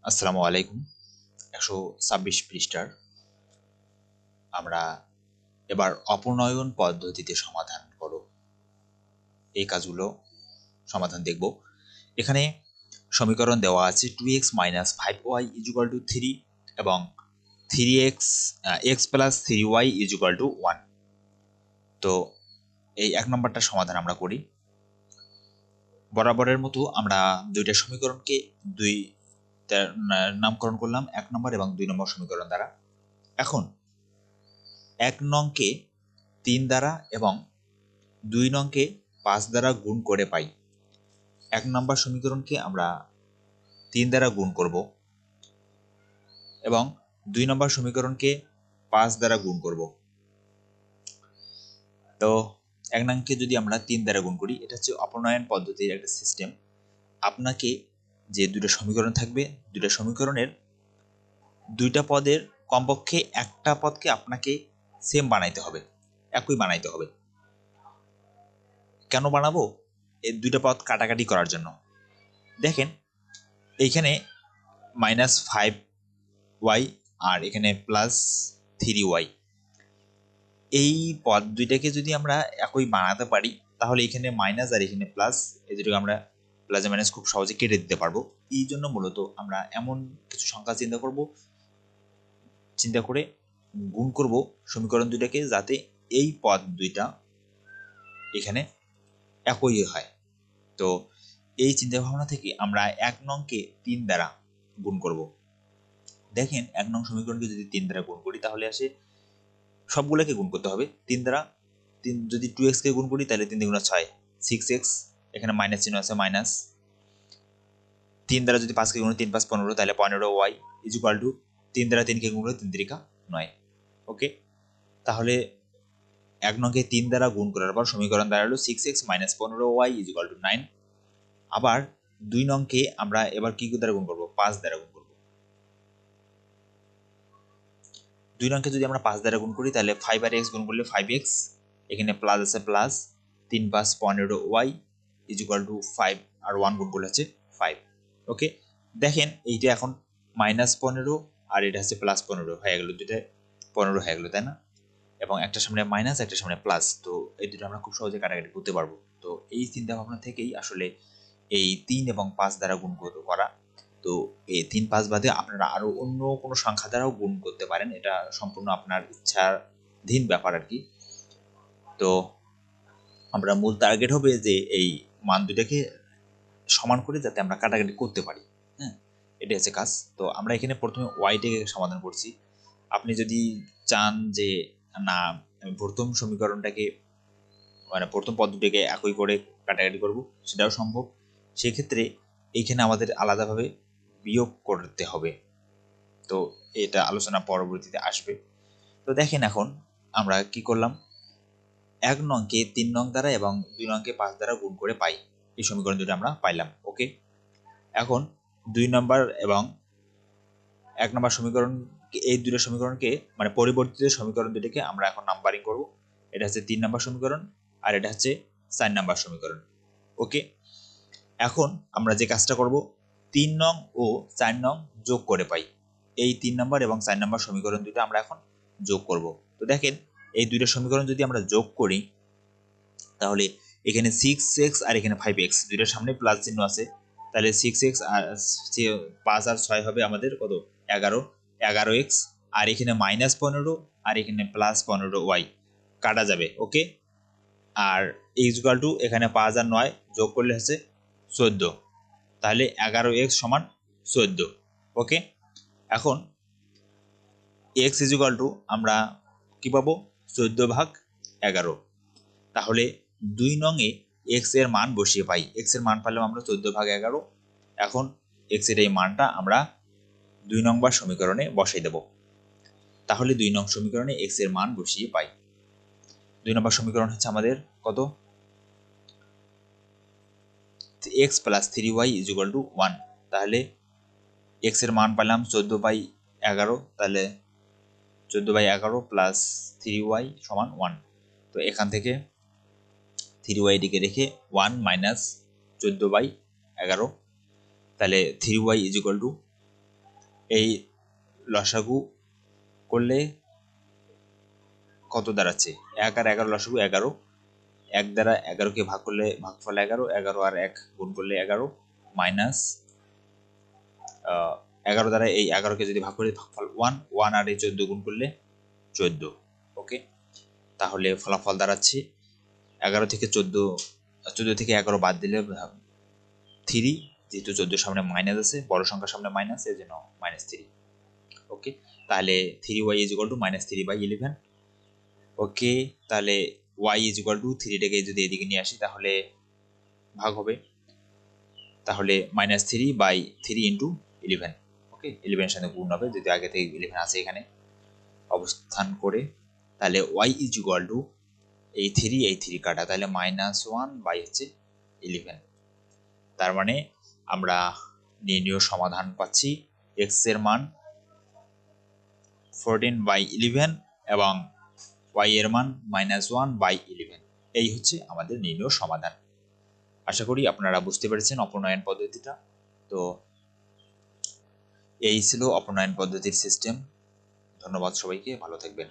আসসালামু আলাইকুম। 126 পৃষ্ঠার আমরা এবার অপনয়ন পদ্ধতিতে সমাধান করো এই কাজগুলো সমাধান দেখব। এখানে সমীকরণ দেওয়া আছে 2x - 5y = 3 এবং 3x x + 3y = 1। তো এই এক নম্বরটা সমাধান আমরা করি। বরাবরের মতো আমরা দুইটা সমীকরণকে দুই নামকরণ করলাম, 1 নম্বর এবং 2 নম্বর সমীকরণ দ্বারা। এখন 1 নংকে 3 দ্বারা এবং 2 নংকে 5 দ্বারা গুণ করে পাই। 1 নম্বর সমীকরণকে আমরা 3 দ্বারা গুণ করব এবং 2 নম্বর সমীকরণকে 5 দ্বারা গুণ করব। তো 1 নংকে যদি আমরা 3 দ্বারা গুণ করি, এটা হচ্ছে অপনয়ন পদ্ধতির একটা সিস্টেম। আপনাকে যে দুটো সমীকরণ থাকবে, দুটো সমীকরণের দুইটা পদের কমপক্ষে একটা পদকে আপনাকে সেম বানাইতে হবে, একই বানাইতে হবে। কেন বানাবো? এই দুইটা পদ কাটাকাটি করার জন্য। দেখেন এইখানে -5y আর এখানে +3y, এই পদ দুইটাকে যদি আমরা একই বানাতে পারি তাহলে এখানে মাইনাস আর এখানে প্লাস, এই দুটোকে আমরা প্লাস মাইনাস খুব সহজে কেটে দিতে পারবো। এই জন্য মূলত আমরা এমন কিছু সংখ্যা চিন্তা করে গুণ করব সমীকরণ দুইটাকে, যাতে এই পদ দুইটা এখানে একই হয়। তো এই চিন্তা ভাবনা থেকে আমরা 1 নংকে 3 দ্বারা গুণ করব। দেখেন 1 নং সমীকরণকে যদি 3 দ্বারা গুণ করি তাহলে আসে, সবগুলোকে গুণ করতে হবে 3 দ্বারা। 3 যদি 2x কে গুণ করি তাহলে 3 × 6 6x, এখানে মাইনাস চিহ্ন আছে মাইনাস। 3 দ্বারা যদি 5 কে গুণ 3 × 5 = 15, তাহলে 15y = 3 দ্বারা 3 কে গুণ করলে 3 × 3 = 9। ওকে, তাহলে 1 নংকে 3 দ্বারা গুণ করার পর সমীকরণ দাঁড়ালো 6x - 15y = 9। আবার 2 নংকে আমরা এবার কি দ্বারা গুণ করব? 5 দ্বারা গুণ করব। 2 নংকে যদি আমরা 5 দ্বারা গুণ করি তাহলে 5 আর x গুণ করলে 5x, এখানে প্লাস আছে প্লাস, 3 × 5 = 15y = 5 আর 1 গুণ করলে হচ্ছে 5। ওকে, দেখেন এইটা এখন -15 আর এটা হচ্ছে +15 হয়ে গেল, দুটো 15 হয়ে গেল, তাই না? এবং একটা সামনে মাইনাস একটা সামনে প্লাস, তো এই দুটো আমরা খুব সহজে কাটাকাটি করতে পারবো। তো এই চিন্তা ভাবনা থেকেই আসলে এই 3 এবং 5 দ্বারা গুণ করা। তো এই 3, 5 বাদে আপনারা আরো অন্য কোনো সংখ্যা দ্বারাও গুণ করতে পারেন, এটা সম্পূর্ণ আপনার ইচ্ছাধীন ব্যাপার আর কি। তো আমরা মূল টার্গেট হবে যে এই মান দুটাকে সমান করে যাতে আমরা কাটাকাটি করতে পারি। হ্যাঁ, এটা হচ্ছে কাজ। তো আমরা এখানে প্রথমে ওয়াইটাকে সমাধান করছি। আপনি যদি চান যে না আমি প্রথম সমীকরণটাকে প্রথম পদ্ধতিকে একই করে কাটাকাটি করব, সেটাও সম্ভব। সেক্ষেত্রে এইখানে আমাদের আলাদাভাবে বিয়োগ করতে হবে। তো এটা আলোচনা পরবর্তীতে আসবে। তো দেখেন এখন আমরা কি করলাম, 1 নংকে 3 নং দ্বারা এবং 2 নংকে 5 দ্বারা গুণ করে পাই। এই সমীকরণ দুটো আমরা পাইলাম। ওকে, এখন 2 নম্বর এবং 1 নম্বর সমীকরণ, এই দুটো সমীকরণকে পরিবর্তিত সমীকরণ দুটোকে আমরা এখন নাম্বারিং করব। এটা হচ্ছে 3 নম্বর সমীকরণ আর এটা হচ্ছে 4 নম্বর সমীকরণ। ওকে, এখন আমরা যে কাজটা করব, 3 নং ও 4 নং যোগ করে পাই। এই 3 নম্বর এবং 4 নম্বর সমীকরণ দুটো আমরা এখন যোগ করব। তো দেখেন এই দুটো সমীকরণ যদি আমরা যোগ করি তাহলে এখানে 6x আর এখানে 5x, দুইটার সামনে প্লাস চিহ্ন আছে, তাহলে 6x আর 5 আর 6 হবে আমাদের কত? 11x, আর এখানে -15 আর এখানে +15y কাটা যাবে। ওকে, আর = এখানে 5 আর 9 যোগ করলে হচ্ছে 14, তাহলে 11x = 14। ওকে, এখন x = আমরা কি পাবো? 14/11। তাহলে 2 নং এ x এর মান বসিয়ে পাই। x এর মান পেলাম আমরা 14/11। এখন x এর এই মানটা আমরা 2 নম্বর সমীকরণে বসাই দেব। তাহলে 2 নং সমীকরণে x এর মান বসিয়ে পাই। 2 নম্বর সমীকরণ হচ্ছে আমাদের কত? x + 3y = 1। তাহলে x এর মান পেলাম 14/11, তাহলে 14/11 + 3y = 1। তো এখান থেকে 3y দিকে রেখে 1 - 14/11, তাহলে 3y = এই লসাগু করলে কত দাঁড়াচ্ছে? 1 আর 11 লসাগু 11, 1 দ্বারা 11কে ভাগ করলে ভাগফল 11, 11 আর 1 গুণ করলে 11 মাইনাস 11 দ্বারা এই 11কে যদি ভাগ করি ভাগফল 1, 1 আর এই 14 গুণ করলে 14। ওকে, তাহলে ফলাফল দাঁড়াচ্ছে 11 থেকে 14 থেকে 11 বাদ দিলে 3, যেহেতু 14 সামনে মাইনাস আছে, বড় সংখ্যার সামনে মাইনাস, এর জন্য -3। ওকে, তাহলে 3y -3/11। ওকে, তাহলে y 3টাকে যদি এদিকে নিয়ে আসি তাহলে ভাগ হবে, তাহলে -3/3 × 11। ওকে, 11 এর সাথে গুণ হবে, যদি আগে থেকে 11 আছে এখানে অবস্থান করে, তাহলে y এই 3 কাটা, তাহলে -1/11। তার মানে আমরা নির্ণয় সমাধান পাচ্ছি x এর মান 14/11 এবং y এর মান -1/11। এই হচ্ছে আমাদের নির্ণয় সমাধান। আশা করি আপনারা বুঝতে পেরেছেন অপনয়ন পদ্ধতিটা। তো এই ছিল অপনয়ন পদ্ধতির সিস্টেম। ধন্যবাদ সবাইকে, ভালো থাকবেন।